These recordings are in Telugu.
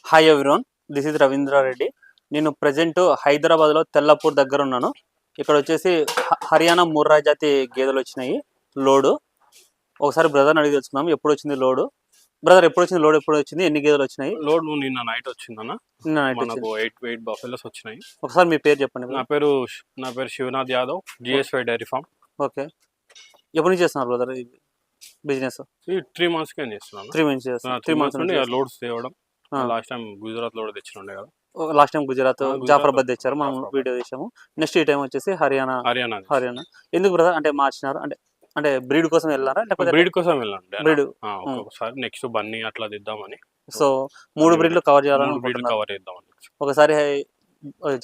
Hi everyone, this is Ravindra Reddy. నేను ప్రజెంట్ హైదరాబాద్లో తెల్లపూర్ దగ్గర ఉన్నాను. ఇక్కడ వచ్చేసి హర్యానా ముర్రా జాతి గేదెలు వచ్చినాయి లోడు. ఒకసారి బ్రదర్ని అడిగి తెలుసుకున్నాం ఎప్పుడు వచ్చింది లోడు. బ్రదర్ ఎప్పుడు వచ్చింది లోడ్, ఎప్పుడు వచ్చింది, ఎన్ని గేదెలు వచ్చినాయి? లోడ్ నిన్న నైట్ వచ్చిందన్న. నిన్న నైట్ మనకు వచ్చింది. 8 బఫెలోస్ వచ్చినాయి. ఒకసారి మీ పేరు చెప్పండి నా brother. పేరు Shivanath Yadav, GSY dairy farm. Okay, ఎప్పటి నుంచి చేస్తున్నారు బ్రదర్ ఈ బిజినెస్? ఈ 3 months కే చేస్తున్నాను. 3 మంత్స్ చేస్తున్నారు. 3 months నుండి లోడ్స్ తేవడం. లాస్ట్ టైం గుజరాత్ లోడ్ తెచ్చినుండే కదా. లాస్ట్ టైం గుజరాత్ జాఫరాబాద్ తెచ్చారు, మనం వీడియో చేసాము. నెక్స్ట్ ఈ టైం వచ్చేసి హర్యానా. ఎందుకు బ్రదర్ అంటే మార్చినారు అంటే అంటే బ్రీడ్ కోసం వెళ్ళారా లేకపోతే బ్రీడ్ కోసం వెళ్ళండి. బ్రీడ్ ఒక్కొక్కసారి నెక్స్ట్ బన్నీ అట్లా తెద్దామని. సో 3 బ్రీడ్లు కవర్ చేయాలని కవర్ చేద్దామని. ఒకసారి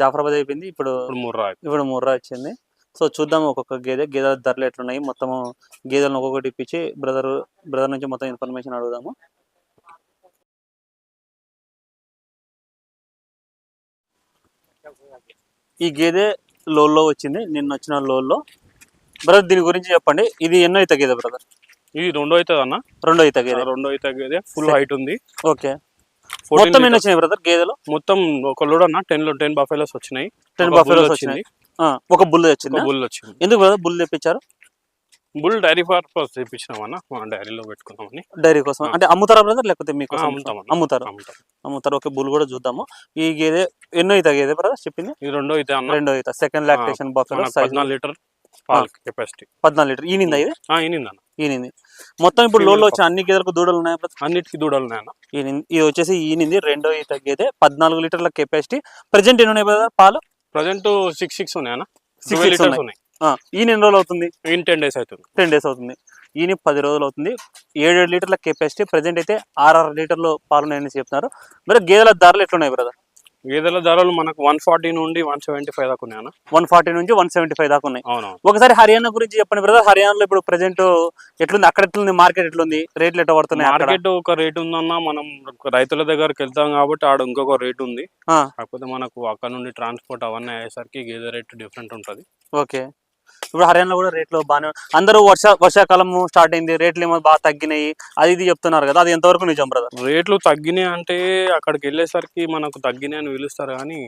జాఫరాబాద్ అయిపోయింది, ఇప్పుడు ముర్రా వచ్చింది. సో చూద్దాం ఒక్కొక్క గేదెల ధరలు ఎట్లున్నాయి, మొత్తము గేదెలను ఒక్కొక్కటి ఇప్పించి బ్రదర్ నుంచి మొత్తం ఇన్ఫర్మేషన్ అడుగుదాము. ఈ గేదె లోల్లో వచ్చింది, నిన్న వచ్చిన లోల్లో. బ్రదర్ దీని గురించి చెప్పండి, ఇది ఎన్నో అయితే గేదె బ్రదర్? ఇది రెండో అవుతుంది అన్న. రెండో అయితే గేదె ఫుల్ హైట్ ఉంది. ఓకే, మొత్తం ఎన్ని వచ్చినాయి బ్రదర్ గేదెలు? మొత్తం ఒక లోడ్ అన్న 10 బఫెలోస్ వచ్చినాయి. 10 బఫెలోస్ వచ్చినాయి. ఒక బుల్ వచ్చింది. బుల్ వచ్చింది. ఎందుకు బ్రదర్ బుల్ తెప్పించారు? బుల్ డైరీ పర్పస్ తెప్పించినాం అన్న, మన డైరీలో పెట్టుకున్నామని. డైరీ కోసం అంటే అమ్ముతారా బ్రదర్ లేకపోతే మీకు? అమ్ముతారు. ఓకే, బుల్ కూడా చూద్దాము. ఈ గేదె ఎన్నో అయితే గేదె బ్రదర్ చెప్పింది? ఇది రెండో అయితే సెకండ్ లాక్టేషన్ బఫెలో. 14 లీటర్ పాల్ కెపాసిటీ. 14 లీటర్ ఈనిందా ఇది? ఈనింది. మొత్తం ఇప్పుడు లోడ్లో వచ్చిన అన్ని గేదెలకు దూడలు ఉన్నాయా? అన్నిటికీ దూడలు ఉన్నాయన్న. ఇది వచ్చేసి ఈనింది రెండో ఈత గేదె, 14 లీటర్ల కెపాసిటీ. ప్రెజెంట్ ఎన్ని ఉన్నాయి బ్రదర్ పాలు? ప్రజెంట్ 6 ఉన్నాయన్న. 6 లీటర్స్ ఉన్నాయి. ఈయన ఎన్ని రోజులు అవుతుంది? 10 days అవుతుంది. 10 days అవుతుంది. ఈయన 10 రోజులు అవుతుంది. 7 లీటర్ల కెపాసిటీ. ప్రెజెంట్ అయితే 6 లీటర్లు పాలు ఉన్నాయని చెప్తున్నారు. మరి గేదెల ధరలు ఎట్లున్నాయి బ్రదర్? గేదెల ధరలు మనకు 140 నుండి 175 దాకా ఉన్నాయన్న. 140 నుంచి 175 దాకా ఉన్నాయి. అవును. ఒకసారి హర్యానా గురించి చెప్పండి బ్రదర్. హర్యానాలో ఇప్పుడు ప్రెజెంట్ ఎట్లుంది, అక్కడ ఎట్లుంది, మార్కెట్ ఎట్లుంది, రేట్లు ఎట్లా పడుతున్నాయి? మార్కెట్ ఒక రేట్ ఉందన్న, మనం రైతుల దగ్గరికి వెళ్తాం కాబట్టి ఆడ ఇంకొక రేట్ ఉంది. కాకపోతే మనకు అక్కడ నుండి ట్రాన్స్పోర్ట్ అవన్నీ అయ్యేసరికి గేదె రేట్ డిఫరెంట్ ఉంటది. ఓకే, ఇప్పుడు హర్యానాలో కూడా రేట్లు బాగానే, అందరూ వర్షాకాలం స్టార్ట్ అయింది, రేట్లు ఏమో బాగా తగ్గినాయి అది ఇది చెప్తున్నారు కదా, అది ఎంతవరకు నిజం బ్రదర్? రేట్లు తగ్గినాయి అంటే అక్కడికి వెళ్ళేసరికి మనకు తగ్గినాయి అని పిలుస్తారు కానీ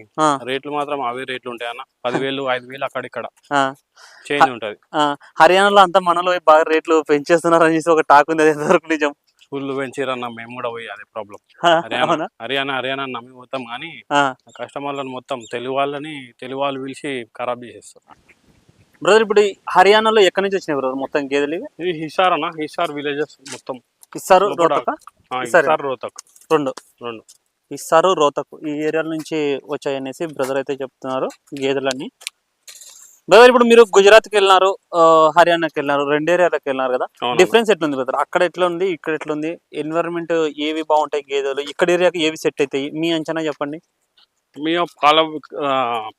రేట్లు మాత్రం అవే రేట్లు ఉంటాయి అన్న. 10,000 5,000 అక్కడిక్కడ చేంజ్ ఉంటది. హర్యానాలో అంతా మనలో బాగా రేట్లు పెంచేస్తున్నారు అనేసి ఒక టాక్ ఉంది, అది ఎంతవరకు నిజం? ఫుల్ పెంచిరన్న, మేము కూడా పోయి అదే ప్రాబ్లం. హర్యానా నమ్మి పోతాం కానీ కస్టమర్లను మొత్తం తెలుగు వాళ్ళు పిలిచి ఖరాబ్ చేసేస్తారు బ్రదర్. ఇప్పుడు హర్యానాలో ఎక్కడి నుంచి వచ్చినాయి బ్రదర్ మొత్తం గేదెలు? ఇది హిసార్ అన్న, హిసార్ విలేజెస్ మొత్తం. హిసార్ రోహతక్ రెండు హిసార్ రోహతక్ ఈ ఏరియాల నుంచి వచ్చాయనేసి బ్రదర్ అయితే చెప్తున్నారు గేదెలన్నీ. బ్రదర్ ఇప్పుడు మీరు గుజరాత్కి వెళ్ళినారు, హర్యానాకి వెళ్ళినారు, 2 ఏరియాలకు వెళ్ళినారు కదా, డిఫరెన్స్ ఎట్లుంది బ్రదర్? అక్కడ ఎట్లా ఉంది, ఇక్కడ ఎట్లుంది? ఎన్విరాన్మెంట్ ఏవి బాగుంటాయి గేదెలు, ఇక్కడ ఏరియాకి ఏవి సెట్ అవుతాయి, మీ అంచనా చెప్పండి. మేము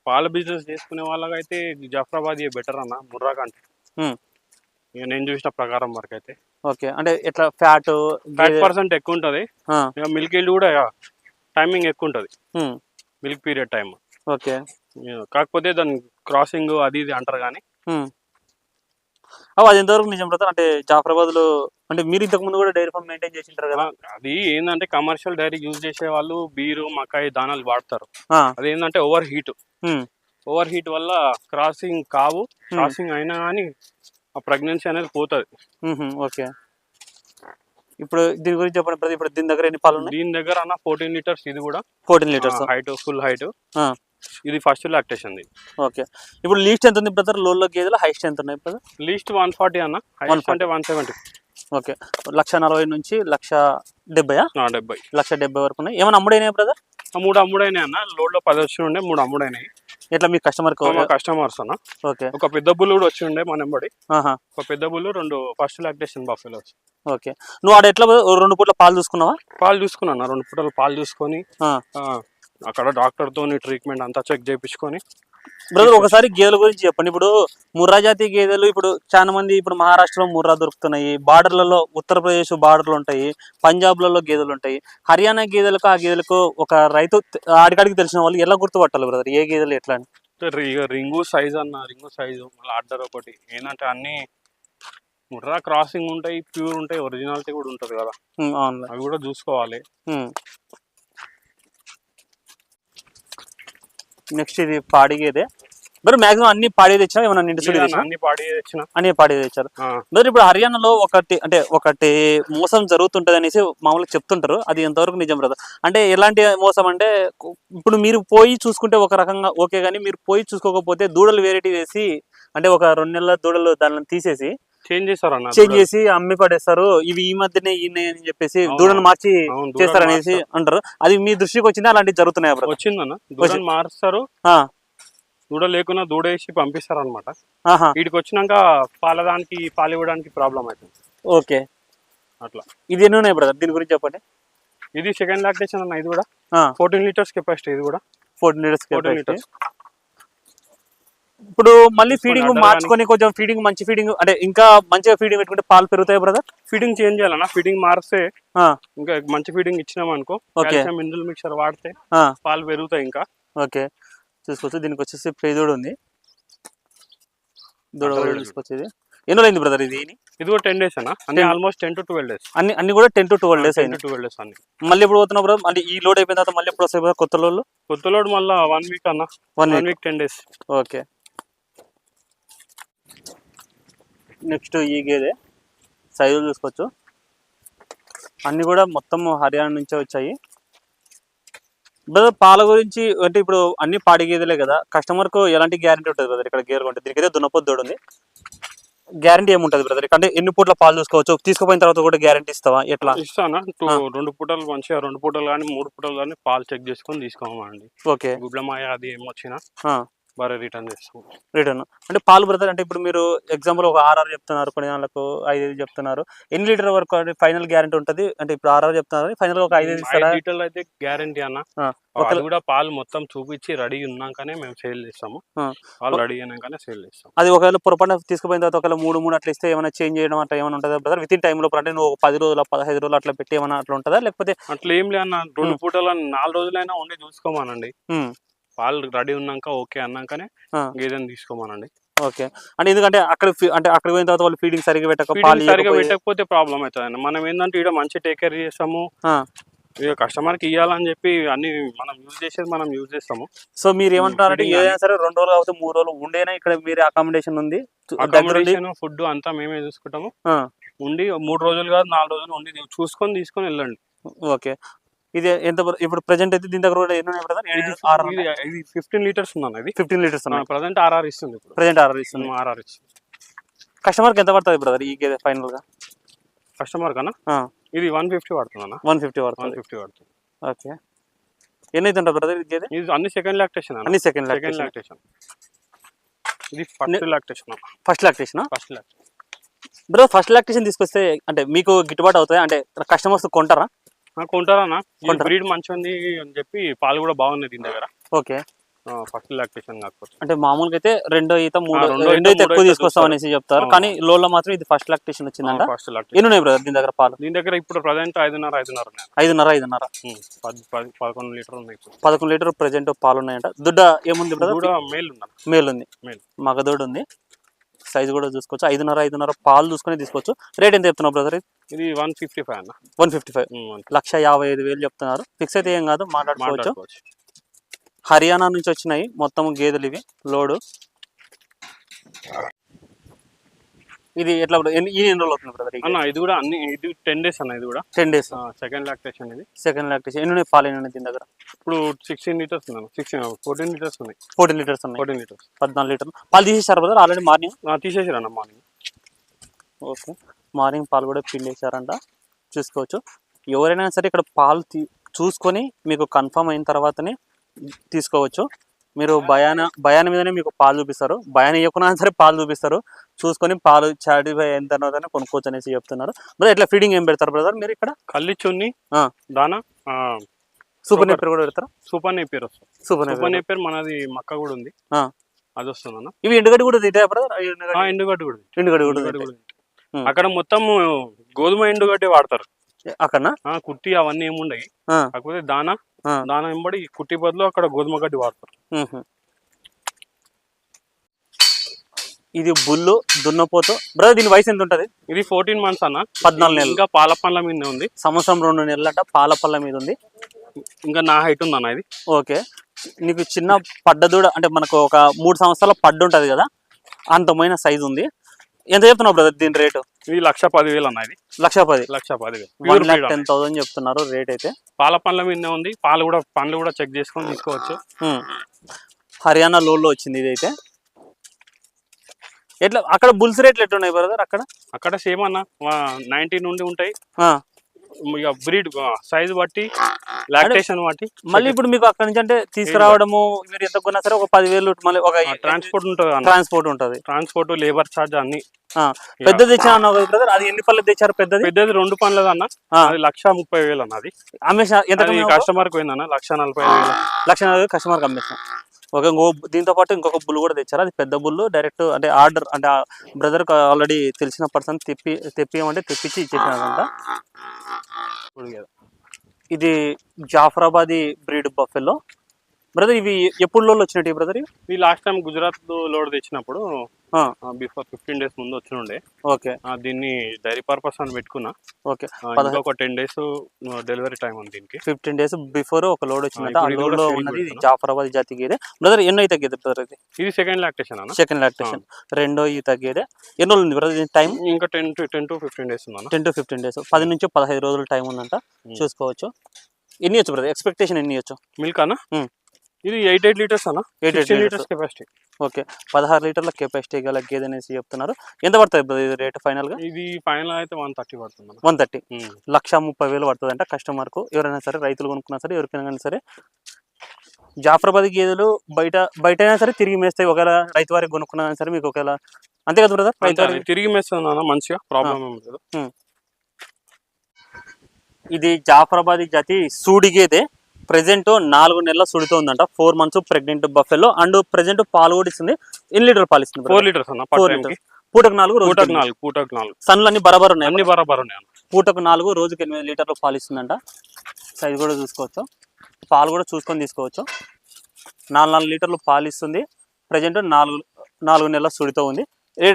పాల బిజినెస్ చేసుకునే వాళ్ళకైతే జాఫరాబాద్ బెటర్ అన్న ముర్రా కంటే, నేను చూసిన ప్రకారం వరకు అయితే. ఓకే, అంటే ఎట్లా ఫ్యాట్ పర్సెంట్ ఎక్కువ ఉంటది, మిల్క్ ఈల్డ్ కూడా టైమింగ్ ఎక్కువ ఉంటది, మిల్క్ పీరియడ్ టైం. ఓకే, కాకపోతే దాని క్రాసింగ్ అది ఇది అంటారు కానీ అది ఎంతవరకు నిజం బ్రదర్? అంటే జాఫరాబాద్ లో అంటే మీరు ఇంతకు ముందు కూడా డైరీ ఫామ్ మెయింటైన్ చేసింటారు కదా. అది ఏంటంటే కమర్షియల్ డైరీ యూజ్ చేసే వాళ్ళు బీరు మకాయి దానాలు వాడతారు. అది ఏంటంటే ఓవర్ హీట్ వల్ల క్రాసింగ్ అయినా కానీ ఆ ప్రెగ్నెన్సీ అనేది పోతుంది. ఓకే, ఇప్పుడు దీని గురించి చెప్పండి బ్రదర్. ఇప్పుడు దీని దగ్గర ఎన్ని పాలు ఉన్నాయి? దీని దగ్గర అన్న 14 లీటర్స్. ఇది కూడా 14 లీటర్స్ హైట్, ఫుల్ హైట్. ఇది ఫస్ట్ లాక్టేషన్. ఓకే, ఇప్పుడు లీస్ట్ ఎంత ఉంది బ్రదర్ లోల్లో గేదెలు? హైస్ట్ ఎంత ఉన్నాయి బ్రదర్? లీస్ట్ 140 అన్న, హైస్ట్ అంటే 170. ఓకే, 140,000 నుంచి 170,000. 170,000 వరకు ఉన్నాయి. ఏమైనా అమ్ముడైనాయి బ్రదర్? 3 అమ్ముడైనాయి అన్న. లోడ్ లో 10 వచ్చి ఉండే, 3 అమ్ముడైనాయి. ఎట్లా మీ కస్టమర్స్ అన్న? ఓకే, ఒక పెద్ద బుల్ కూడా వచ్చి ఉండే మన ఎంబడి. ఒక పెద్ద bull, 2 first lactation buffaloes. Okay, నువ్వు ఆడ ఎట్లా 2 పూట్ల పాలు చూసుకున్నావా? పాలు చూసుకున్నా, 2 పూటలు పాలు చూసుకొని అక్కడ డాక్టర్ తోని ట్రీట్మెంట్ అంతా చెక్ చేయించుకొని. బ్రదర్ ఒకసారి గేదెల గురించి చెప్పండి. ఇప్పుడు ముర్రా జాతి గేదెలు ఇప్పుడు చాలా మంది ఇప్పుడు మహారాష్ట్రలో ముర్రా దొరుకుతున్నాయి, బార్డర్లలో ఉత్తరప్రదేశ్ బార్డర్లు ఉంటాయి, పంజాబ్లలో గేదెలు ఉంటాయి. హర్యానా గేదెలకు ఆ గేదెలకు ఒక రైతు ఆడికాడికి తెలిసిన వాళ్ళు ఎలా గుర్తుపట్టాలి బ్రదర్ ఏ గేదెలు ఎట్లా అని? రింగు సైజ్ మళ్ళీ ఆర్డర్ ఒకటి ఏంటంటే అన్ని ముర్రా క్రాసింగ్ ఉంటాయి, ప్యూర్ ఉంటాయి, ఒరిజినాలిటీ కూడా ఉంటది కదా, అవి కూడా చూసుకోవాలి. నెక్స్ట్ ఇది పాడి గేదె. మరి మాక్సిమం అన్ని పాడి తెచ్చా, ఏమన్నా నిండు సుడి తెచ్చా? అన్ని పాడి తెచ్చిన. అన్ని పాడి తెచ్చారు. మరి ఇప్పుడు హర్యానాలో ఒకటి మోసం జరుగుతుంటది అనేసి మామూలుగా చెప్తుంటారు, అది ఎంతవరకు నిజం బ్రదర్? అంటే ఎలాంటి మోసం అంటే, ఇప్పుడు మీరు పోయి చూసుకుంటే ఒక రకంగా ఓకే, కానీ మీరు పోయి చూసుకోకపోతే దూడలు వెరైటీ వేసి, అంటే ఒక 2 నెలల దూడలు దాన్ని తీసేసి చేంజ్ చేసి అమ్మి పడేస్తారు. ఇవి ఈ మధ్యనే ఈయన అని చెప్పేసి దూడను మార్చి చేస్తారనేసి అంటారు. అది మీ దృష్టికి వచ్చిందా? అలాంటివి జరుగుతున్నాయి బ్రదర్? వచ్చిందన్న, దూడను మారుస్తారు, దూడ లేకున్నా దూడ వేసి పంపిస్తారు అనమాట. వీటికి వచ్చినాక పాలు ఇవ్వడానికి ప్రాబ్లం అవుతుంది. ఓకే, అట్లా. ఇది ఎన్ని ఉన్నాయి బ్రదర్, దీని గురించి చెప్పండి. ఇది సెకండ్ లాక్టేషన్ అన్న. ఇది కూడా 14 లీటర్స్ కెపాసిటీ. ఇది కూడా 14 లీటర్స్. ఇప్పుడు మళ్ళీ ఫీడింగ్ మార్చుకొని కొంచెం ఫీడింగ్, మంచి ఫీడింగ్ అంటే ఇంకా మంచిగా ఫీడింగ్ పెట్టుకుంటే పాలు పెరుగుతాయి బ్రదర్? ఫీడింగ్ చేంజ్ చేయాలన్నా, ఫీడింగ్ మారిస్తే ఇంకా మంచి ఫీడింగ్ ఇచ్చినాం అనుకో, మినరల్ మిక్చర్ వాడితే పాలు పెరుగుతాయి ఇంకా. ఓకే, చూసుకోవచ్చు. దీనికి వచ్చేసి పేదోడు ఉంది, దూడ చూసుకొచ్చేది. ఎన్ని రోజులు అయింది బ్రదర్ ఇది? ఇది కూడా 10 days అన్న. అన్ని ఆల్మోస్ట్ 10 to 12 days. అన్ని కూడా 10 to 12 days అయింది. 12 days అన్ని. మళ్ళీ ఎప్పుడు పోతున్నావు బ్రదర్? అంటే ఈ లోడ్ అయిపోయిన తర్వాత మళ్ళీ ఎప్పుడు వస్తాయి బ్రదర్ కొత్త లోడ్లు? కొత్త లోడ్ మళ్ళీ 1 week అన్న. 1 week 10 days. ఓకే, నెక్స్ట్ ఈ గేదె సైజులు చూసుకోవచ్చు. అన్ని కూడా మొత్తం హర్యానా నుంచే వచ్చాయి బ్రదర్. పాల గురించి అంటే ఇప్పుడు అన్ని పాడి గేదెలే కదా, కస్టమర్కు ఎలాంటి గ్యారంటీ ఉంటుంది బ్రదర్ ఇక్కడ గేదె కొంటే? దీనికైతే దున్నపోతు దూడ ఉంది, గ్యారంటీ ఏముంటుంది బ్రదర్? అంటే ఎన్ని పూట్ల పాలు చూసుకోవచ్చు, తీసుకుపోయిన తర్వాత కూడా గ్యారంటీ ఇస్తావా? ఎట్లా ఇస్తానా? 2 పూటలు మంచిగా, 2 పూటలు కానీ 3 పూటలు కానీ పాలు చెక్ చేసుకొని తీసుకోమండి. ఓకే, గుడ్లమాయ అది ఏమొచ్చినా బాగా రిటర్న్ చేస్తాం. రిటర్న్ అంటే పాలు బ్రదర్, అంటే ఇప్పుడు మీరు ఎగ్జాంపుల్ ఒక 6 చెప్తున్నారు, కొన్ని దాంట్లో 5 చెప్తున్నారు, ఎన్ని లీటర్ వరకు ఫైనల్ గ్యారంటీ ఉంటుంది? అంటే ఇప్పుడు 6 చెప్తున్నారు, ఫైనల్ గా ఒక 5 లీటర్లు అయితే గ్యారంటీ అన్న. అది కూడా పాలు మొత్తం చూపించి రెడీ ఉన్నాకనే మేము సేల్ చేస్తాము. పాలు రెడీ అయినాకనే సేల్ చేస్తాం. అది ఒకవేళ పొరపాటు తీసుకుపోయిన తర్వాత ఒకవేళ 3 అట్లా ఇస్తే ఏమైనా చేంజ్ చేయడం అట్లా ఏమైనా ఉంటుందా బ్రదర్? విత్ ఇన్ టైమ్ లో అంటే నువ్వు 10 రోజులు 15 రోజులు అట్లా పెట్టి ఏమైనా అట్లా ఉంటుందా? లేకపోతే అట్లా ఏం లేదు అన్న, 2 పూటలు 4 రోజులైనా ఉండి చూసుకోమానండి. పాలు రెడీ ఉన్నాక ఓకే అన్నాకనే గేదెని తీసుకోమానండి. ఓకే, అంటే ఎందుకంటే అక్కడికి పోయిన తర్వాత వాళ్ళు ఫీడింగ్ సరిగా పెట్టకపోతే ప్రాబ్లం అవుతుంది. మనం ఏంటంటే ఇక్కడ మంచి టేక్ కేర్ చేస్తాము, ఇక కస్టమర్ కి ఇవ్వాలని చెప్పి అన్ని మనం యూజ్ చేస్తాము. సో మీరు ఏమంటారంటే ఏదైనా సరే 2 రోజులు కాకపోతే 3 రోజులు ఉండేనా ఇక్కడ మీరు అకామిడేషన్ ఉంది? అకామిడేషన్ ఫుడ్ అంతా మేమే చూసుకుంటాము. ఉండి 3 రోజులు కాదు 4 రోజులు ఉండి చూసుకొని తీసుకొని వెళ్ళండి. ఓకే, ఇది ఎంత ఇప్పుడు ప్రెజెంట్ అయితే దీని దగ్గర కూడా ఎన్ని ఉన్నాయి బ్రదర్? ఇది 15 లీటర్స్ ఉన్నాను. ఇది 15 లీటర్స్ ఉన్నాయి. ప్రెజెంట్ RR ఇస్తుంది. RR ఇస్తుంది. కస్టమర్ కి ఎంత పడుతుంది బ్రదర్ ఈ గేదె ఫైనల్ గా? కస్టమర్ కన్నా ఇది 150 పడుతుంది అన్న. 150 పడుతుంది. ఓకే, ఎన్ని అయితే ఉంటుంది బ్రదర్ ఈ గేదె? ఇది అన్ని సెకండ్ లాక్టేషన్. అన్ని సెకండ్ లాక్టేషన్. ఇది first lactation. First lactation brother. First lactation తీసుకొస్తే అంటే మీకు గిట్టుబాటు అవుతాయి అంటే కస్టమర్స్ కొంటారా? కొంటారా? బ్రీడ్ మంచిగా ఉంది అని చెప్పి పాలు కూడా బాగున్నాయి దీని దగ్గర. ఓకే, ఫస్ట్ లాక్టేషన్ కాకపోతే అంటే మామూలుగా అయితే 2 ఈత 3 అయితే ఎక్కువ తీసుకొస్తాం అనేసి చెప్తారు, కానీ లోన్లో మాత్రం ఇది ఫస్ట్ లాక్టేషన్ వచ్చిందంట. ఎన్ని ఉన్నాయి బ్రదర్ దీని దగ్గర పాలు? దీని దగ్గర ఇప్పుడు ప్రజెంట్ 5.5 11 లీటర్ ఉన్నాయి. 11 లీటర్ ప్రెజెంట్ పాలు ఉన్నాయంట. దుడ్డ ఏముంది బ్రదర్? మేల్ ఉంది, మగదూడ ఉంది. సైజ్ కూడా చూసుకోవచ్చు. 5.5 పాలు చూసుకొని తీసుకోవచ్చు. రేట్ ఎంత చెప్తున్నావు బ్రదర్? ఇది 155 అన్న. 155, 1,55,000 చెప్తున్నారు. ఫిక్స్ అయితే ఏం కాదు, మాట్లాడుకోవచ్చు. హర్యానా నుంచి వచ్చినాయి మొత్తం గేదెలు ఇవి లోడు. ఇది ఎట్లా ఎన్ని రోజులు అవుతుంది బ్రదర్ అన్న? ఇది కూడా అన్ని 10 days అన్న. ఇది కూడా 10 days. Second lactation. ఇది సెకండ్ లాక్టేషన్. ఎన్ని పాలు ఎన్ని ఉన్నాయి దీని దగ్గర? ఇప్పుడు 16 లీటర్స్ ఉన్నాయి. 14 లీటర్స్ ఉన్నాయి. 14 లీటర్స్ ఉన్నాయి. 14 లీటర్స్ 14 లీటర్లు పాలు తీసేసారు బ్రదర్ ఆల్రెడీ? మార్నింగ్ తీసేసారు అన్న, మార్నింగ్. ఓకే, మార్నింగ్ పాలు కూడా పిండేశారంట. చూసుకోవచ్చు. ఎవరైనా సరే ఇక్కడ పాలు చూసుకొని మీకు కన్ఫర్మ్ అయిన తర్వాతనే తీసుకోవచ్చు. మీరు భయాన మీదనే మీకు పాలు చూపిస్తారు, భయాన్ని ఇవ్వకున్నా సరే పాలు చూపిస్తారు. చూసుకొని పాలు సాటిస్ఫై అయిన తర్వాతనే కొనుక్కోవచ్చు అనేసి చెప్తున్నారు. బ్రదర్ ఎట్లా ఫీడింగ్ ఏం పెడతారు బ్రదర్ మీరు ఇక్కడ? కల్లి చున్ని, దానా, సూపర్ నేపియర్ కూడా పెడతారా? సూపర్ నేపియర్ వస్తుంది. సూపర్ నేపియర్ మనది మక్క కూడా ఉంది, అది వస్తుంది అన్న. ఇవి ఎండుగడ్డి కూడా తింటాయా బ్రదర్? ఎండుగడ్డి కూడా. ఎండుగడ్డి అక్కడ మొత్తం గోధుమ ఎండుగడ్డి వాడతారు. అక్కడ కుట్టి అవన్నీ ఏముండయి, కాకపోతే దానా వెంబడి కుట్టి బదులు అక్కడ గోధుమ గడ్డి వాడతారు. ఇది బుల్లు దున్నపోతు బ్రదర్. దీని వయసు ఎంత ఉంటది? ఇది 14 months అన్న. 14 నెలలు. ఇంకా పాల పళ్ళ మీద ఉంది. సంవత్సరం 2 నెలలు అంట పాల పళ్ళ మీద ఉంది. ఇంకా నా హైట్ ఉంది అన్న ఇది. ఓకే, నీకు చిన్న పడ్డదూడ అంటే మనకు ఒక 3 సంవత్సరాల పడ్డు ఉంటుంది కదా, అంతమైన సైజు ఉంది. ఎంత చెప్తున్నావు బ్రదర్ దీని రేటు? ఇది 1,10,000 అన్న. ఇది 1,10,000. 1,10,000 1,10,000 చెప్తున్నారు రేట్ అయితే. పాల పండ్ల మీద ఉంది. పండ్లు కూడా చెక్ చేసుకొని తీసుకోవచ్చు. హర్యానా లోల్లో వచ్చింది ఇది అయితే. ఎట్లా అక్కడ బుల్స్ రేట్లు ఎట్లున్నాయి బ్రదర్? అక్కడ సేమ్ అన్న 90 నుండి ఉంటాయి. ఇక బ్రీడ్ సైజ్ బట్టి, లాక్టేషన్ బట్టి. మళ్ళీ ఇప్పుడు మీకు అక్కడ నుంచి అంటే తీసుకురావడము మీరు ఎంత కొన్నా సరే ఒక 10,000 మళ్ళీ ఒక ట్రాన్స్పోర్ట్ ఉంటుంది. ట్రాన్స్పోర్ట్, లేబర్ ఛార్జ్ అన్ని. పెద్దది తెచ్చిన అన్నావు కదా బ్రదర్, అది ఎన్ని పళ్ళది తెచ్చారు? పెద్దది 2 పనులది అన్న. అది 1,30,000 అన్నది. అమ్మేసా ఎంత కస్టమర్ కి పోయిందన్న? 1,40,000. 1,40,000 కస్టమర్ కి అమ్మేసాం. ఓకే, దీంతో పాటు ఇంకొక బుల్ కూడా తెచ్చారు. అది పెద్ద బుల్, డైరెక్ట్ అంటే ఆర్డర్ అంటే బ్రదర్ ఆల్రెడీ తెలిసిన పర్సన్ తెప్పియమంటే తెప్పించి ఇచ్చేసినారంట. ఇది జాఫరాబాదీ బ్రీడ్ బఫెలో బ్రదర్. ఇవి ఎప్పుడు లోడ్ వచ్చినట్టు బ్రదర్? ఇవి లాస్ట్ టైం గుజరాత్ లోడ్ తెచ్చినప్పుడు బిఫోర్ 15 days ముందు వచ్చినుండే. ఓకే, దీన్ని డైరీ పర్పస్ అని పెట్టుకున్నా. ఓకే, ఒక 10 days డెలివరీ టైం ఉంది దీనికి. 15 days బిఫోర్ ఒక లోడ్ వచ్చిందంట. ఆ లోడ్ లో ఉన్నది జాఫరాబాద్ జాతి గేదె బ్రదర్. ఎన్నో ఈత గేదె బ్రదర్? ఇది సెకండ్ లాక్టేషన్ అన్న. సెకండ్ లాక్టేషన్, రెండో ఈత గేదె. ఎన్ని రోజులు ఉంది బ్రదర్ టైం? ఇంకా 10 to 15 days ఉందన్న. 10 to 15 days, 10 నుంచి 15 రోజులు టైం ఉందంట. చూసుకోవచ్చు. ఎన్ని వచ్చు బ్రదర్? ఎక్స్పెక్టేషన్ ఎన్ని వచ్చు? మిల్క్ అన్న ఇది 88 లీటర్స్ అన్న. 88 లీటర్స్ కెపాసిటీ. ఓకే, 16 లీటర్ల కెపాసిటీ గల గేదె అనేసి చెప్తున్నారు. ఎంత పడుతుంది బ్రదర్ ఇది రేట్ ఫైనల్ గా? ఇది ఫైనల్ అయితే 130 పడుతుంది. 130, 1,30,000 పడుతుంది అంట కస్టమర్ కు. ఎవరైనా సరే, రైతులు కొనుక్కున్నా సరే, ఎవరికైనా కానీ సరే. జాఫరాబాద్ గేదెలు బయట అయినా సరే తిరిగి మేస్తాయి. ఒకవేళ రైతు వారికి కొనుక్కున్నా సరే మీకు ఒకవేళ అంతే కదా బ్రదర్? రైతు తిరిగి మేస్తాను మంచిగా, ప్రాబ్లం ఏం లేదు. ఇది జాఫరాబాదీ జాతి సూడి గేదె. ప్రెజెంట్ 4 నెలల సుడితో ఉందంట. 4 months pregnant buffalo. And present పాలు కూడా ఇస్తుంది. ఎన్ని లీటర్ పాలు ఇస్తుంది? 4 లీటర్స్ అన్న. 4 లీటర్స్. పూటకు 4 సన్లు అన్ని బరాబర్ ఉన్నాయి. అన్ని బరాబర్ ఉన్నాయి. పూటకు 4, రోజుకి 8 లీటర్లు పాలు ఇస్తుందంట. సైజ్ కూడా చూసుకోవచ్చు. పాలు కూడా చూసుకొని తీసుకోవచ్చు. 4 లీటర్లు పాలు ఇస్తుంది. ప్రెజెంట్ 4 నెలల సుడితో ఉంది.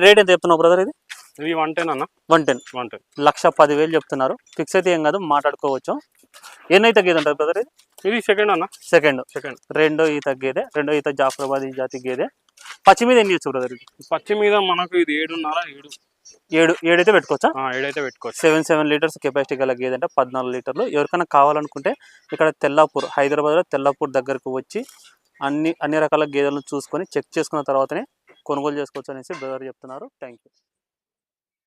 రేట్ ఎంత చెప్తున్నావు బ్రదర్ ఇది? ఇది 110 అన్న. 110. 1,10,000 చెప్తున్నారు. ఫిక్స్ అయితే ఏం కాదు, మాట్లాడుకోవచ్చు. ఎన్నో ఈత గేదె ఉంటుంది బ్రదర్? ఇది సెకండ్ అన్న. సెకండ్. రెండో ఈత గేదె, రెండో ఈత జాఫరాబాదీ జాతి గేదె. పచ్చి మీద ఎన్ని ఇచ్చు బ్రదర్? పచ్చి మీద మనకు ఇది 7.5. 7 అయితే పెట్టుకోవచ్చా? 7 అయితే పెట్టుకోవచ్చు. 7 లీటర్స్ కెపాసిటీ గల గేదె అంటే 14 లీటర్లు. ఎవరికైనా కావాలనుకుంటే ఇక్కడ తెల్లాపూర్, హైదరాబాద్లో తెల్లాపూర్ దగ్గరకు వచ్చి అన్ని రకాల గేదెలను చూసుకొని చెక్ చేసుకున్న తర్వాతనే కొనుగోలు చేసుకోవచ్చు అనేసి బ్రదర్ చెప్తున్నారు. Thank you.